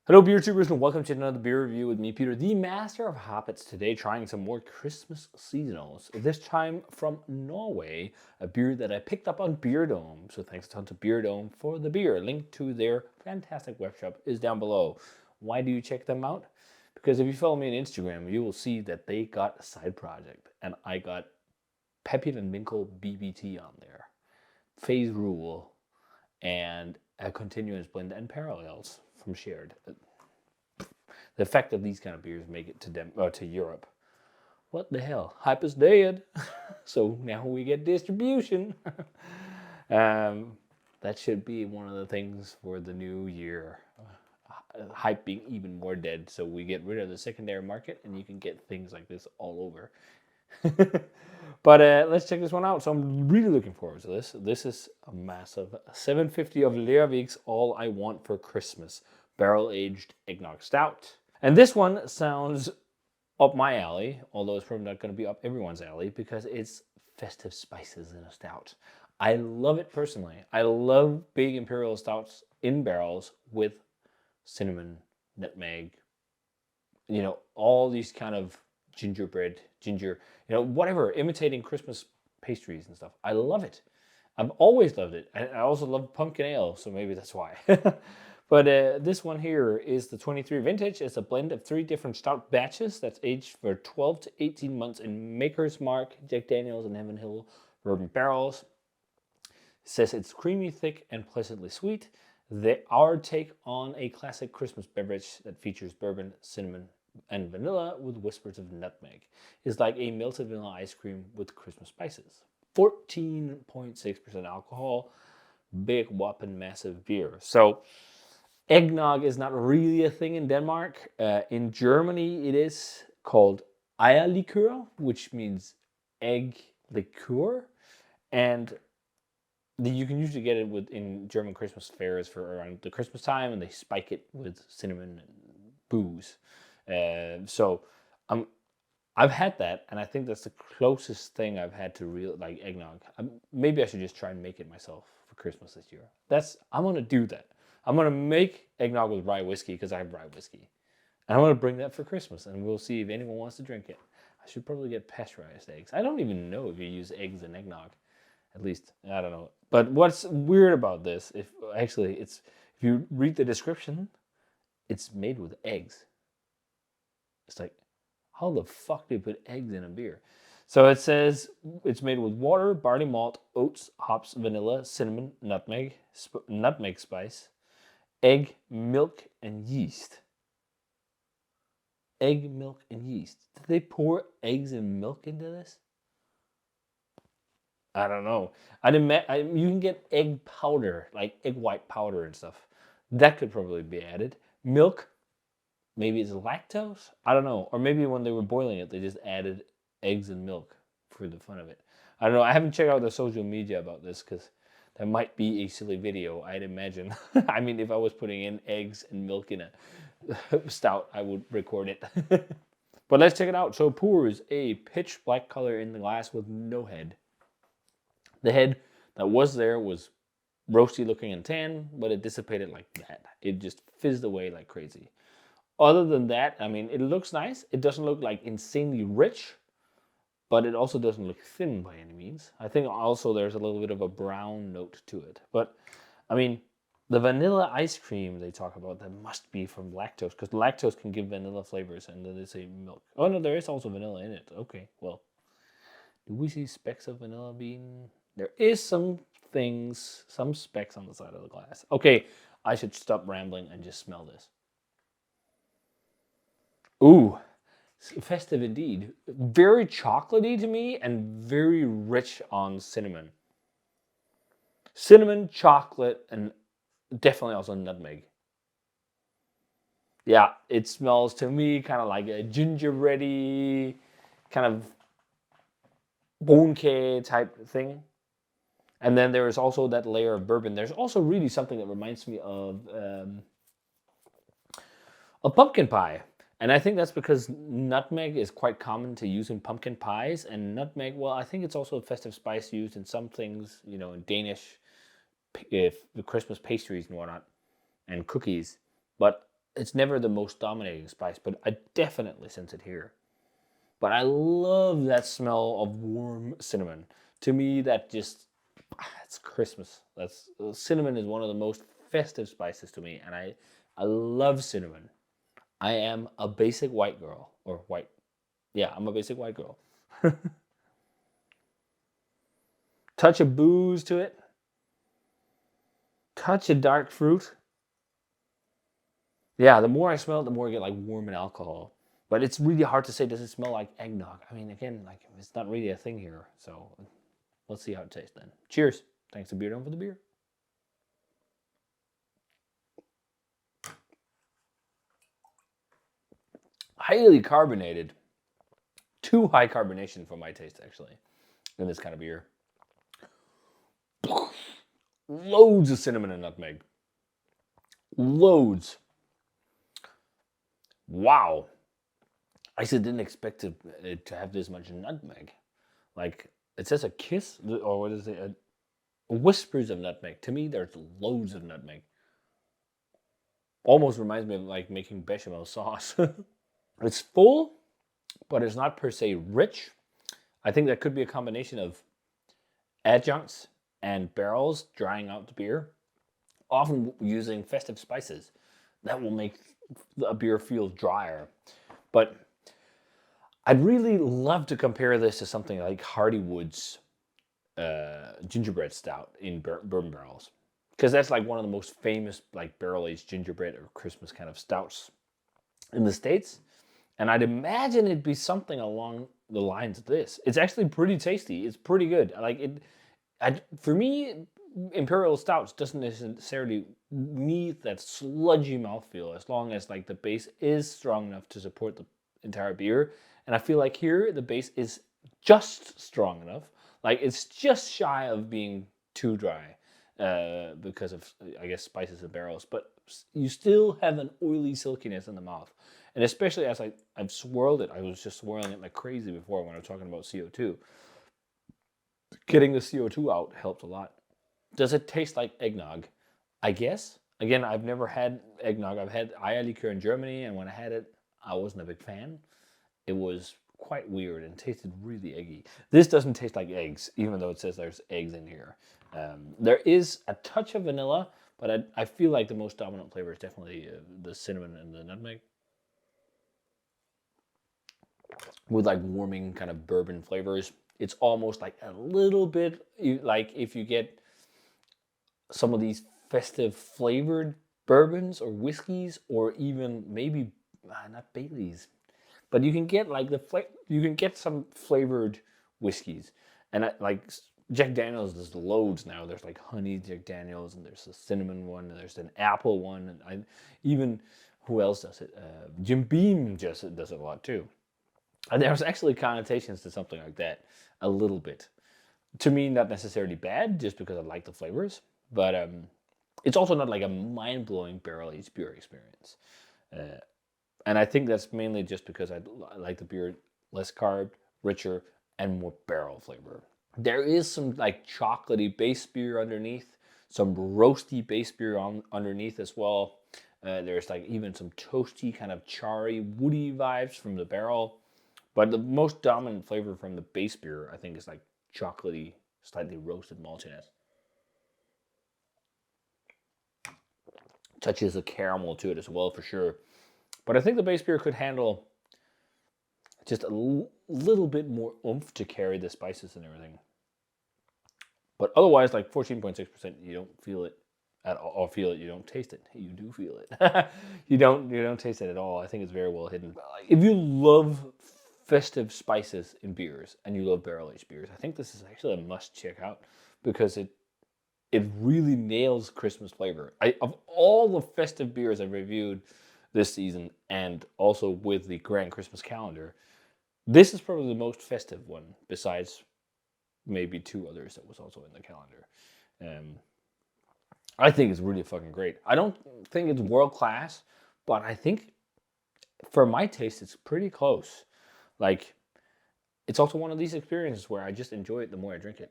Hello beer tubers and welcome to another beer review with me, Peter, the master of hoppets. Today trying some more Christmas seasonals, this time from Norway, a beer that I picked up on Beerdome. So thanks a ton to Beerdome for the beer. Link to their fantastic web shop is down below. Why do you check them out? Because if you follow me on Instagram, you will see that they got a side project and I got Pepin and Minkle BBT on there, Phase Rule, and a continuous blend and parallels from Shared. The fact that these kind of beers make it to Europe, what the hell? Hype is dead. So now we get distribution. That should be one of the things for the new year. Hype being even more dead, so we get rid of the secondary market and you can get things like this all over. But let's check this one out. So I'm really looking forward to this. This is a massive 750 of Lervig's All I Want for Christmas barrel-aged eggnog stout. And this one sounds up my alley, although it's probably not going to be up everyone's alley because it's festive spices in a stout. I love it personally. I love big Imperial stouts in barrels with cinnamon, nutmeg, all these kind of ginger, whatever, imitating Christmas pastries and stuff. I love it. I've always loved it. And I also love pumpkin ale, so maybe that's why. But this one here is the 23 vintage. It's a blend of 3 different stout batches that's aged for 12 to 18 months in Maker's Mark, Jack Daniels, and Heaven Hill bourbon barrels. It says it's creamy, thick, and pleasantly sweet. Our take on a classic Christmas beverage that features bourbon, cinnamon, and vanilla with whispers of nutmeg. It's like a melted vanilla ice cream with Christmas spices. 14.6% alcohol, big whopping massive beer. So eggnog is not really a thing in Denmark. In Germany, it is called Eierlikör, which means egg liqueur, and you can usually get it in German Christmas fairs for around the Christmas time, and they spike it with cinnamon and booze. So I've had that, and I think that's the closest thing I've had to real like eggnog. Maybe I should just try and make it myself for Christmas this year. I'm gonna do that. I'm gonna make eggnog with rye whiskey because I have rye whiskey, and I'm gonna bring that for Christmas, and we'll see if anyone wants to drink it. I should probably get pasteurized eggs. I don't even know if you use eggs in eggnog. At least I don't know. But what's weird about this, if you read the description, it's made with eggs. It's like, how the fuck do you put eggs in a beer? So it says it's made with water, barley malt, oats, hops, vanilla, cinnamon, nutmeg spice, egg, milk, and yeast. Egg, milk, and yeast. Did they pour eggs and milk into this? I don't know. You can get egg powder, like egg white powder and stuff. That could probably be added. Milk, maybe it's lactose. I don't know. Or maybe when they were boiling it, they just added eggs and milk for the fun of it. I don't know. I haven't checked out the social media about this because that might be a silly video, I'd imagine. I mean, if I was putting in eggs and milk in a stout, I would record it. But let's check it out. So pours a pitch black color in the glass with no head. The head that was there was roasty looking and tan, but it dissipated like that. It just fizzed away like crazy. Other than that, I mean, it looks nice. It doesn't look like insanely rich, but it also doesn't look thin by any means. I think also there's a little bit of a brown note to it. But, I mean, the vanilla ice cream they talk about, that must be from lactose, because lactose can give vanilla flavors, and then they say milk. Oh, no, there is also vanilla in it. Okay, well, do we see specks of vanilla bean? There is some specks on the side of the glass. Okay, I should stop rambling and just smell this. Ooh, festive indeed. Very chocolatey to me and very rich on cinnamon. Cinnamon, chocolate, and definitely also nutmeg. Yeah, it smells to me kind of like a gingerbready, kind of bouquet type thing. And then there is also that layer of bourbon. There's also really something that reminds me of a pumpkin pie. And I think that's because nutmeg is quite common to use in pumpkin pies. And nutmeg, well, I think it's also a festive spice used in some things, in Danish, the Christmas pastries and whatnot, and cookies. But it's never the most dominating spice, but I definitely sense it here. But I love that smell of warm cinnamon. To me, that just, it's Christmas. Cinnamon is one of the most festive spices to me, and I love cinnamon. I am a basic white girl, or white. Yeah, I'm a basic white girl. Touch of booze to it. Touch of dark fruit. Yeah, the more I smell it, the more I get like warm and alcohol. But it's really hard to say, does it smell like eggnog? I mean, again, like it's not really a thing here. So let's see how it tastes then. Cheers. Thanks to Beerdome for the beer. Highly carbonated. Too high carbonation for my taste, actually, in this kind of beer. Loads of cinnamon and nutmeg. Loads. Wow. I actually didn't expect it to have this much nutmeg. Like, it says a kiss, or what is it? Whispers of nutmeg. To me, there's loads of nutmeg. Almost reminds me of like making bechamel sauce. It's full, but it's not per se rich. I think that could be a combination of adjuncts and barrels drying out the beer, often using festive spices. That will make a beer feel drier. But I'd really love to compare this to something like Hardywood's gingerbread stout in bourbon barrels, because that's like one of the most famous like barrel-aged gingerbread or Christmas kind of stouts in the States. And I'd imagine it'd be something along the lines of this. It's actually pretty tasty. It's pretty good. Like it, for me, Imperial stouts doesn't necessarily need that sludgy mouthfeel, as long as like the base is strong enough to support the entire beer. And I feel like here the base is just strong enough. Like it's just shy of being too dry because of, I guess, spices and barrels. But you still have an oily silkiness in the mouth. And especially as I've swirled it, I was just swirling it like crazy before when I was talking about CO2. Getting the CO2 out helped a lot. Does it taste like eggnog? I guess. Again, I've never had eggnog. I've had Eierlikör in Germany, and when I had it, I wasn't a big fan. It was quite weird and tasted really eggy. This doesn't taste like eggs, even though it says there's eggs in here. There is a touch of vanilla, but I feel like the most dominant flavor is definitely the cinnamon and the nutmeg, with like warming kind of bourbon flavors. It's almost like a little bit like if you get some of these festive flavored bourbons or whiskeys, or even maybe not Baileys, but you can get like you can get some flavored whiskeys, and like Jack Daniels, there's loads now. There's like honey Jack Daniels, and there's a cinnamon one, and there's an apple one, and even who else does it? Jim Beam just does it a lot too. And there's actually connotations to something like that a little bit. To me, not necessarily bad, just because I like the flavors, but it's also not like a mind-blowing barrel-aged beer experience. And I think that's mainly just because I like the beer less carb, richer, and more barrel flavor. There is some like chocolatey base beer underneath, some roasty base beer underneath as well. There's like even some toasty kind of charry, woody vibes from the barrel. But the most dominant flavor from the base beer, I think, is like chocolatey, slightly roasted maltiness. Touches of caramel to it as well, for sure. But I think the base beer could handle just a little bit more oomph to carry the spices and everything. But otherwise, like 14.6%, you don't feel it at all, or feel it, you don't taste it. You do feel it. you don't taste it at all. I think it's very well hidden. If you love festive spices in beers and you love barrel-aged beers, I think this is actually a must check out, because it really nails Christmas flavor. Of all the festive beers I've reviewed this season, and also with the Grand Christmas calendar, this is probably the most festive one, besides maybe two others that was also in the calendar. I think it's really fucking great. I don't think it's world class, but I think for my taste, it's pretty close. Like, it's also one of these experiences where I just enjoy it the more I drink it.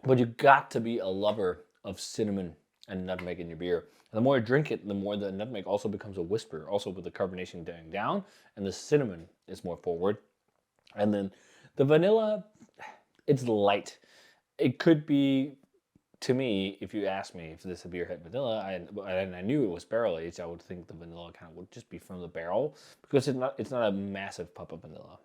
But you got to be a lover of cinnamon and nutmeg in your beer. And the more you drink it, the more the nutmeg also becomes a whisper, also with the carbonation dying down, and the cinnamon is more forward. And then the vanilla, it's light. It could be, to me, if you ask me if this beer had vanilla, and I knew it was barrel aged, I would think the vanilla kind of would just be from the barrel, because it's not a massive pop of vanilla.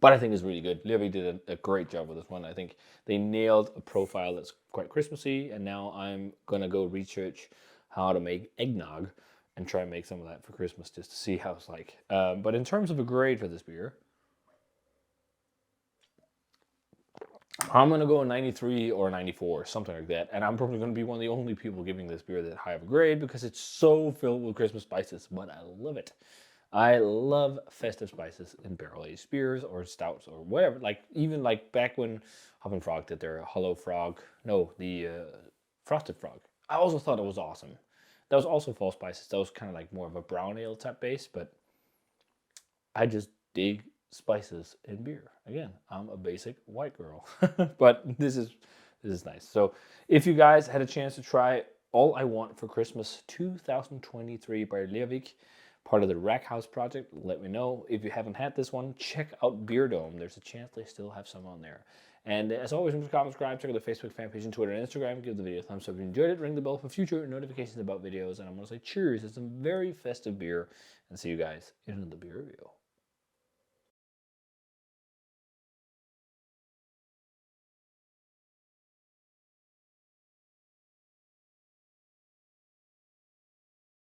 But I think it's really good. Lervig did a great job with this one. I think they nailed a profile that's quite Christmassy, and now I'm gonna go research how to make eggnog and try and make some of that for Christmas just to see how it's like. But in terms of a grade for this beer, I'm gonna go a 93 or a 94, something like that. And I'm probably gonna be one of the only people giving this beer that high of a grade because it's so filled with Christmas spices, but I love it. I love festive spices in barrel-aged beers or stouts or whatever. Like, even like back when Hop and Frog did their Hollow Frog, no, the Frosted Frog. I also thought it was awesome. That was also fall spices. That was kind of like more of a brown ale type base, but I just dig spices in beer. Again, I'm a basic white girl, but this is nice. So if you guys had a chance to try All I Want for Christmas 2023 by Lervig, part of the Rackhouse project, let me know. If you haven't had this one, check out Beerdome. There's a chance they still have some on there. And as always, remember to comment, subscribe, check out the Facebook fan page and Twitter and Instagram. Give the video a thumbs up if you enjoyed it. Ring the bell for future notifications about videos. And I'm going to say cheers. It's a very festive beer. And see you guys in the beer review.